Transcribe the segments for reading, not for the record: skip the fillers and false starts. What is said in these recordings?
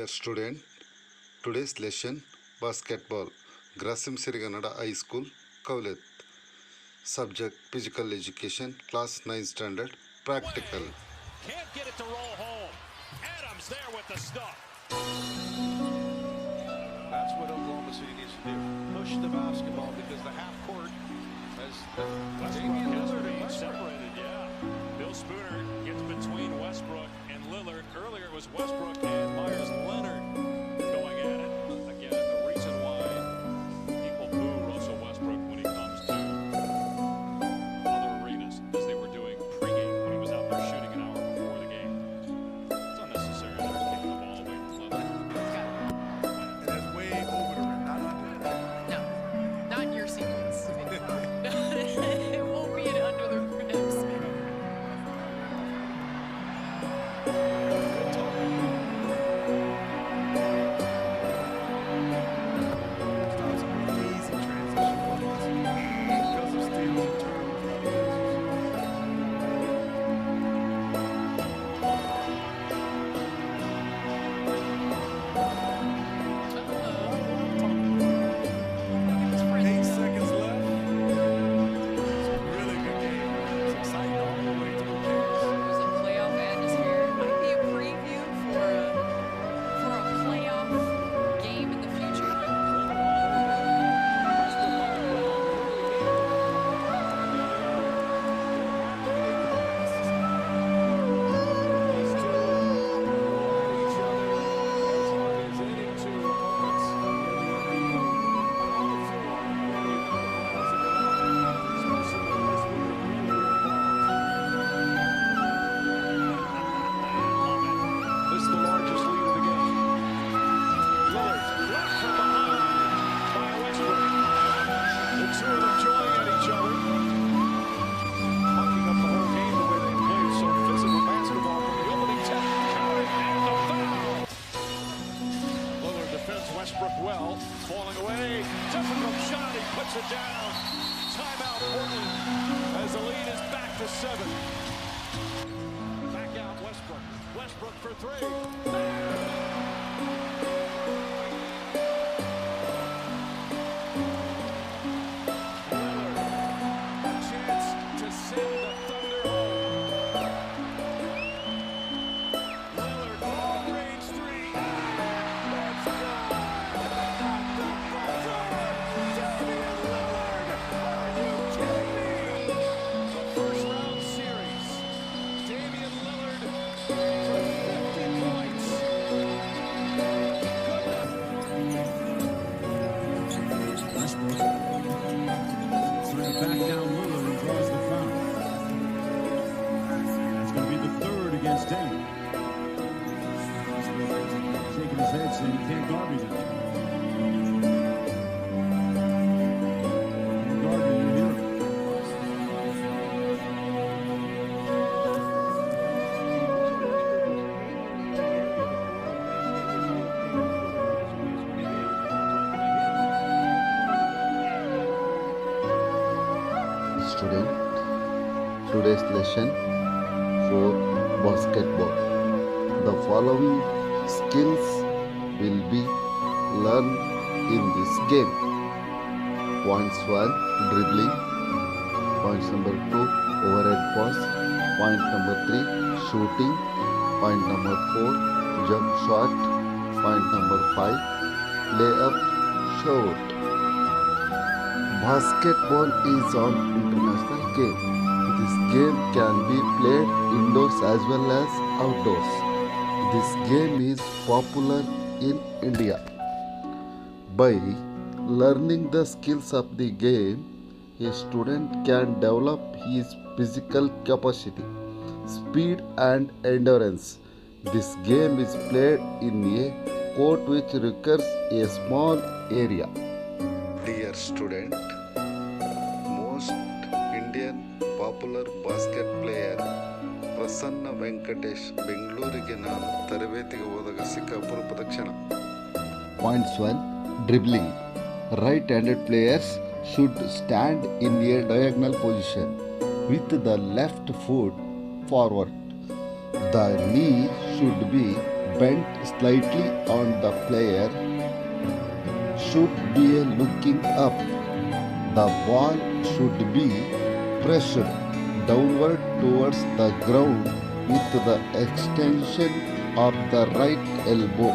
Dear student, today's lesson basketball. Grasim Siriganada High School, Kaulet. Subject Physical Education, Class 9 Standard, Practical. Can't get it to roll home. Adams there with the stop. That's what Oklahoma City needs to do. Push the basketball because the half court has Westbrook has to be separated, yeah. Bill Spooner gets between Westbrook and Lillard. Earlier it was Westbrook and Myers Leonard going at it. Again, the reason why people boo Russell Westbrook when he comes to other arenas as they were doing pregame when he was out there shooting an hour before the game. It's unnecessary that they're kicking the ball away from Lillard. And that's way over the rim, not under the rim. No, not in your sequence. It won't be under the ribs. Westbrook well, falling away, difficult shot, he puts it down. Timeout Portland as the lead is back to 7. Back out Westbrook. Westbrook for 3. Back down Lillard and draws the foul. That's going to be the 3rd against Dame. Shaking his head saying he can't guard me now. Can't guard me, you hear him. Student, today's lesson for basketball. The following skills will be learned in this game. Points 1, dribbling. Points number 2, overhead pass. Point number 3, shooting. Point number 4, jump shot. Point number 5, layup, shot. Basketball is an international game. This game can be played indoors as well as outdoors. This game is popular in India. By learning the skills of the game, a student can develop his physical capacity, speed and endurance. This game is played in a court which requires a small area. Dear student, most Indian popular basket player Prasanna Venkatesh ಬೆಂಗಳೂರಿಗೆ ನಾನು ತರಬೇತಿಗೆ ಹೋದಾಗ ಸಿಕ್ಕ ಅಪರೂಪದ ಕ್ಷಣ. Points 1, dribbling. Right-handed players should stand in a diagonal position with the left foot forward. The knee should be bent slightly on the player should be looking up. The ball should be pressed downward towards the ground with the extension of the right elbow.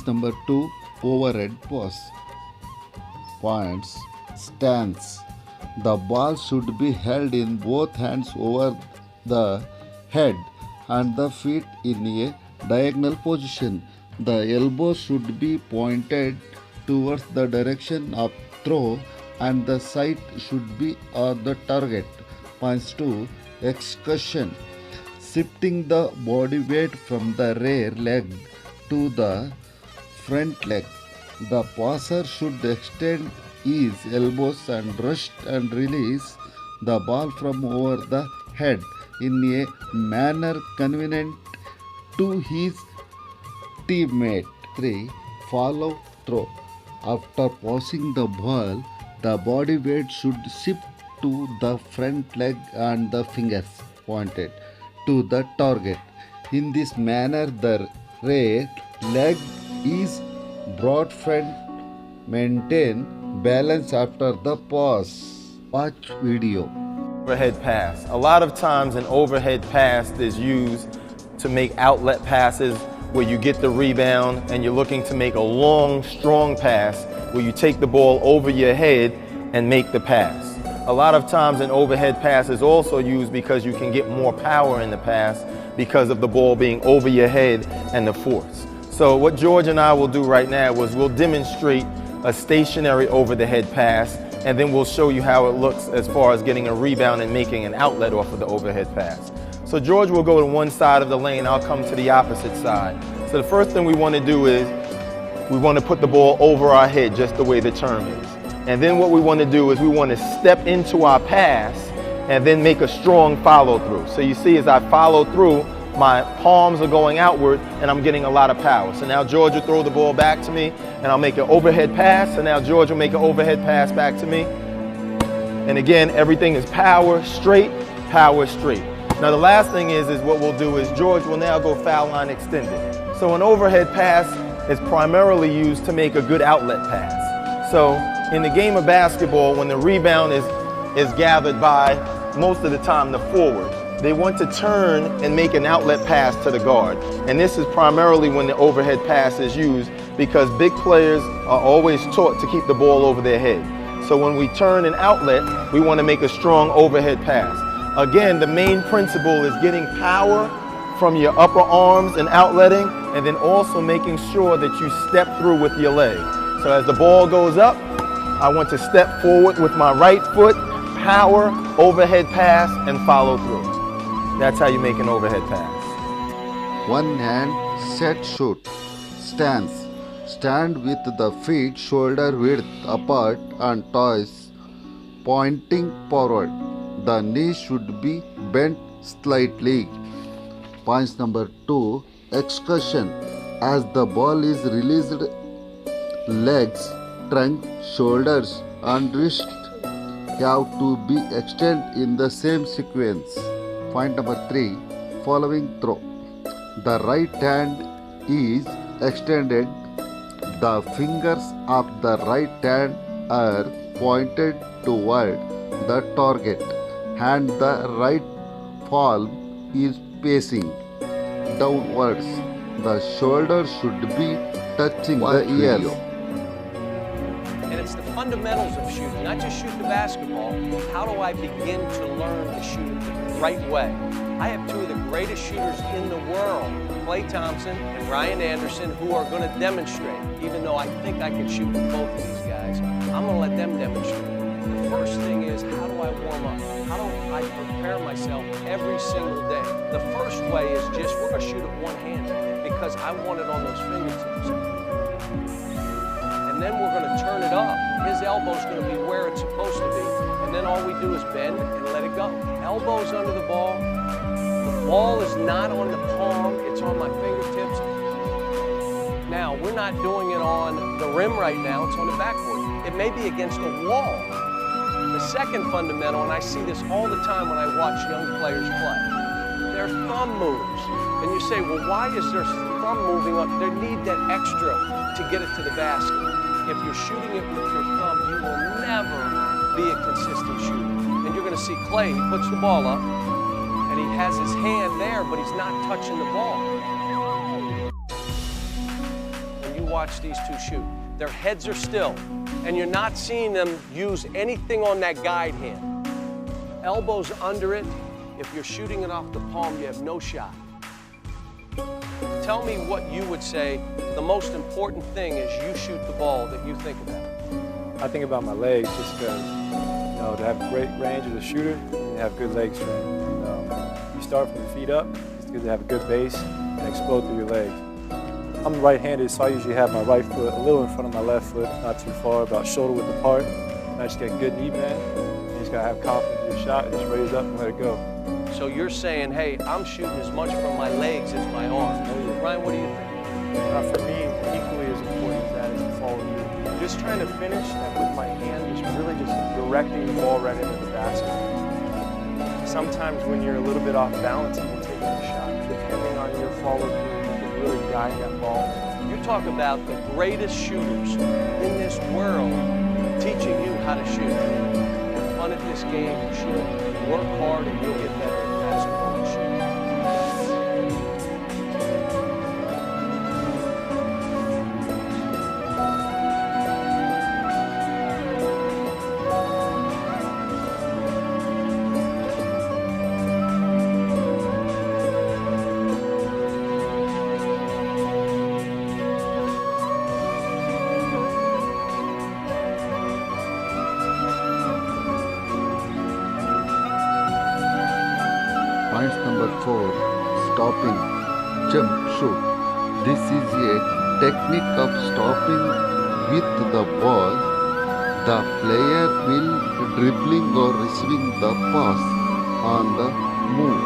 Number 2, overhead pass. Points. Stance. The ball should be held in both hands over the head and the feet in a diagonal position. The elbows should be pointed towards the direction of throw and the sight should be on the target. Points 2. Excursion. Shifting the body weight from the rear leg to the front leg. The passer should extend his elbows and rush and release the ball from over the head in a manner convenient to his teammate. 3. Follow throw. After passing the ball, the body weight should shift to the front leg and the fingers pointed to the target. In this manner, the rear leg is brought front, maintain balance after the pass. Watch video. Overhead pass. A lot of times an overhead pass is used to make outlet passes where you get the rebound and you're looking to make a long, strong pass where you take the ball over your head and make the pass. A lot of times an overhead pass is also used because you can get more power in the pass because of the ball being over your head and the force. So what George and I will do right now is we'll demonstrate a stationary over-the-head pass, and then we'll show you how it looks as far as getting a rebound and making an outlet off of the overhead pass. So George will go to one side of the lane, I'll come to the opposite side. So the first thing we want to do is we want to put the ball over our head, just the way the term is. And then what we want to do is we want to step into our pass and then make a strong follow through. So you see as I follow through, my palms are going outward and I'm getting a lot of power. So now George will throw the ball back to me and I'll make an overhead pass. So now George will make an overhead pass back to me. And again, everything is power, straight, power, straight. Now the last thing is what we'll do is George will now go foul line extended. So an overhead pass is primarily used to make a good outlet pass. So in the game of basketball, when the rebound is gathered by, most of the time, the forward, they want to turn and make an outlet pass to the guard. And this is primarily when the overhead pass is used because big players are always taught to keep the ball over their head. So when we turn an outlet, we want to make a strong overhead pass. Again, the main principle is getting power from your upper arms and outletting, and then also making sure that you step through with your leg. So as the ball goes up, I want to step forward with my right foot, power, overhead pass, and follow through. That's how you make an overhead pass. One hand set shoot. Stance. Stand with the feet shoulder width apart and toes pointing forward. The knee should be bent slightly. Point number 2. Excursion. As the ball is released legs, trunk, shoulders and wrist have to be extended in the same sequence. Point number 3. Following throw. The right hand is extended. The fingers of the right hand are pointed toward the target and the right palm is facing downwards. The shoulder should be touching the ears. And it's the fundamentals of shooting, not just shoot the basketball. How do I begin to learn to shoot it the right way? I have two of the greatest shooters in the world, Klay Thompson and Ryan Anderson, who are going to demonstrate. Even though I think I can shoot with both of these guys, I'm going to let them demonstrate. The first thing is, how do I warm up? How do I prepare myself every single day? The first way is just, we're going to shoot it one-handed because I want it on those fingertips. And then we're going to turn it up. His elbow's going to be where it's supposed to be. And then all we do is bend and let it go. Elbows under the ball. The ball is not on the palm, it's on my fingertips. Now, we're not doing it on the rim right now, it's on the backboard. It may be against a wall. The second fundamental, and I see this all the time when I watch young players play, their thumb moves. And you say, well, why is their thumb moving up? They need that extra to get it to the basket. If you're shooting it with your thumb, you will never be a consistent shooter. And you're going to see Klay, he puts the ball up, and he has his hand there, but he's not touching the ball. When you watch these two shoot, their heads are still, and you're not seeing them use anything on that guide hand. Elbows under it. If you're shooting it off the palm, you have no shot. Tell me what you would say the most important thing is you shoot the ball that you think about. I think about my legs just because, to have great range as a shooter, you have good leg strength. You start from the feet up, it's good to have a good base and explode through your legs. I'm right-handed, so I usually have my right foot a little in front of my left foot, not too far, about shoulder width apart. And I just get good knee bend. You just gotta have confidence in your shot, just raise up and let it go. So you're saying, hey, I'm shooting as much from my legs as my arms. Ryan, what do you think? For me, equally as important as that is to follow through. Just trying to finish and with my hand, just really just directing the ball right into the basket. Sometimes when you're a little bit off balance, even taking a shot, depending on your follow through, you can really guide that ball. You talk about the greatest shooters in this world teaching you how to shoot. Have fun at this game, you should. Work hard and you'll get better at basketball and shooting. Point number 4. Stopping. Jump shoot. This is a technique of stopping with the ball. The player will dribbling or receiving the pass on the move.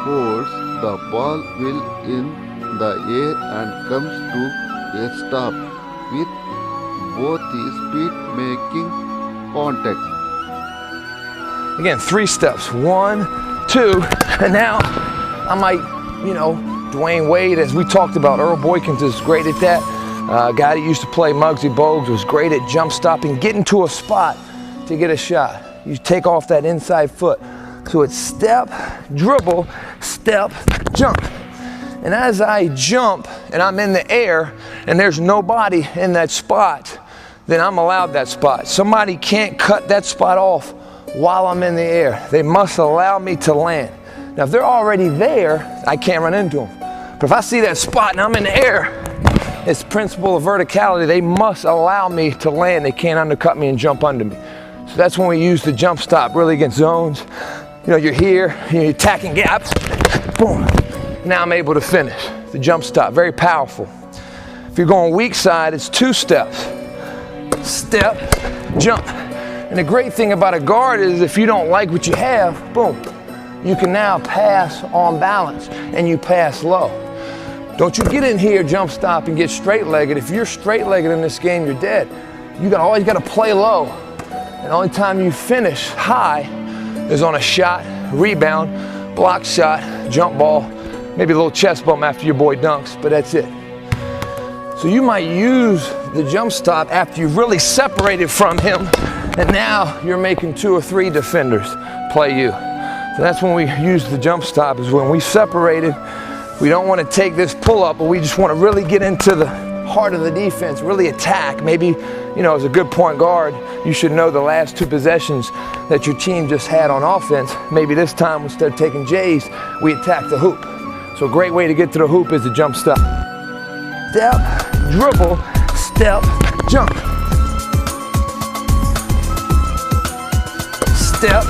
Holds the ball will in the air and comes to a stop with both his feet making contact. Again, 3 steps. 1, 2, and now I might, Dwayne Wade, as we talked about, Earl Boykins is great at that. A guy that used to play Muggsy Bogues was great at jump stopping, getting to a spot to get a shot. You take off that inside foot. So it's step, dribble, step, jump. And as I jump and I'm in the air and there's nobody in that spot, then I'm allowed that spot. Somebody can't cut that spot off while I'm in the air. They must allow me to land. Now, if they're already there, I can't run into them. But if I see that spot and I'm in the air, it's principle of verticality. They must allow me to land. They can't undercut me and jump under me. So that's when we use the jump stop, really against zones. You're here, you're attacking gaps, boom. Now I'm able to finish. The jump stop, very powerful. If you're going weak side, it's 2 steps. Step, jump. And the great thing about a guard is if you don't like what you have, boom, you can now pass on balance and you pass low. Don't you get in here, jump stop, and get straight-legged. If you're straight-legged in this game, you're dead. You always got to play low. And the only time you finish high is on a shot, rebound, block shot, jump ball, maybe a little chest bump after your boy dunks, but that's it. So you might use the jump stop after you've really separated from him, and now you're making 2 or 3 defenders play you. So that's when we use the jump stop, is when we separated. We don't want to take this pull-up, but we just want to really get into the heart of the defense, really attack. Maybe, you know, as a good point guard, you should know the last 2 possessions that your team just had on offense. Maybe this time, instead of taking J's, we attack the hoop. So a great way to get to the hoop is the jump stop. Step, dribble, step, jump. Step,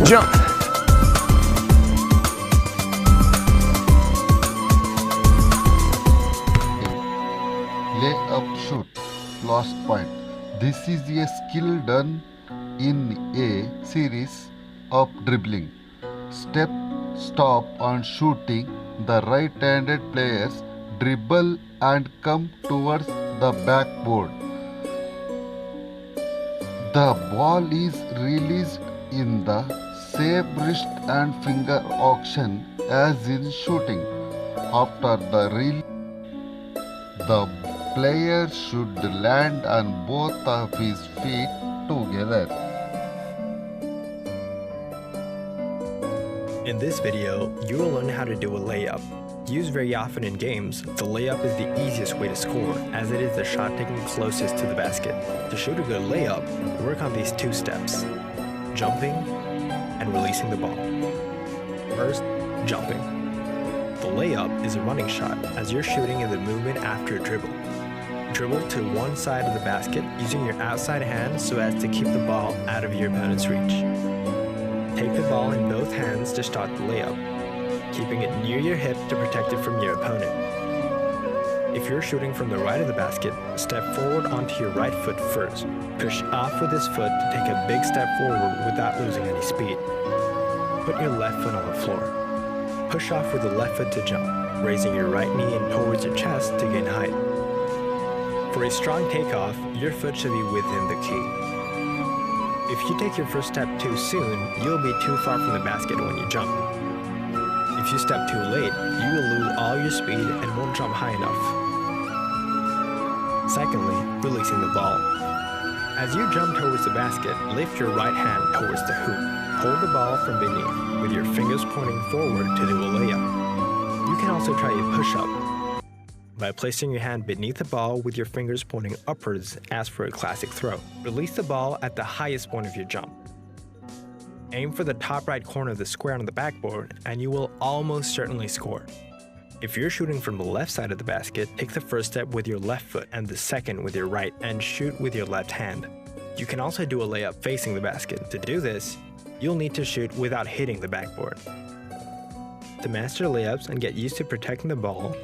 jump. Lay up, shoot, lost point. This is a skill done in a series of dribbling, step, stop and shooting. The right-handed players dribble and come towards the backboard. The ball is released in the same wrist and finger action as in shooting. After the release, the player should land on both of his feet together. In this video, you will learn how to do a layup. Used very often in games, the layup is the easiest way to score, as it is the shot taken closest to the basket. To shoot a good layup, work on these 2 steps: jumping and releasing the ball. First, jumping. The layup is a running shot, as you're shooting in the movement after a dribble. Dribble to one side of the basket using your outside hand so as to keep the ball out of your opponent's reach. Take the ball in both hands to start the layup, keeping it near your hip to protect it from your opponent. If you're shooting from the right of the basket, step forward onto your right foot first. Push off with this foot to take a big step forward without losing any speed. Put your left foot on the floor. Push off with the left foot to jump, raising your right knee in towards your chest to gain height. For a strong takeoff, your foot should be within the key. If you take your first step too soon, you'll be too far from the basket when you jump. If you step too late, you will lose all your speed and won't jump high enough. Secondly, releasing the ball. As you jump towards the basket, lift your right hand towards the hoop. Hold the ball from beneath, with your fingers pointing forward to do a layup. You can also try a push-up by placing your hand beneath the ball with your fingers pointing upwards as for a classic throw. Release the ball at the highest point of your jump. Aim for the top right corner of the square on the backboard and you will almost certainly score. If you're shooting from the left side of the basket, take the first step with your left foot and the second with your right and shoot with your left hand. You can also do a layup facing the basket. To do this, you'll need to shoot without hitting the backboard. To master layups and get used to protecting the ball,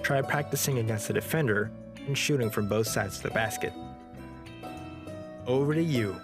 try practicing against the defender and shooting from both sides of the basket. Over to you.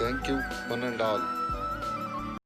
Thank you, one and all.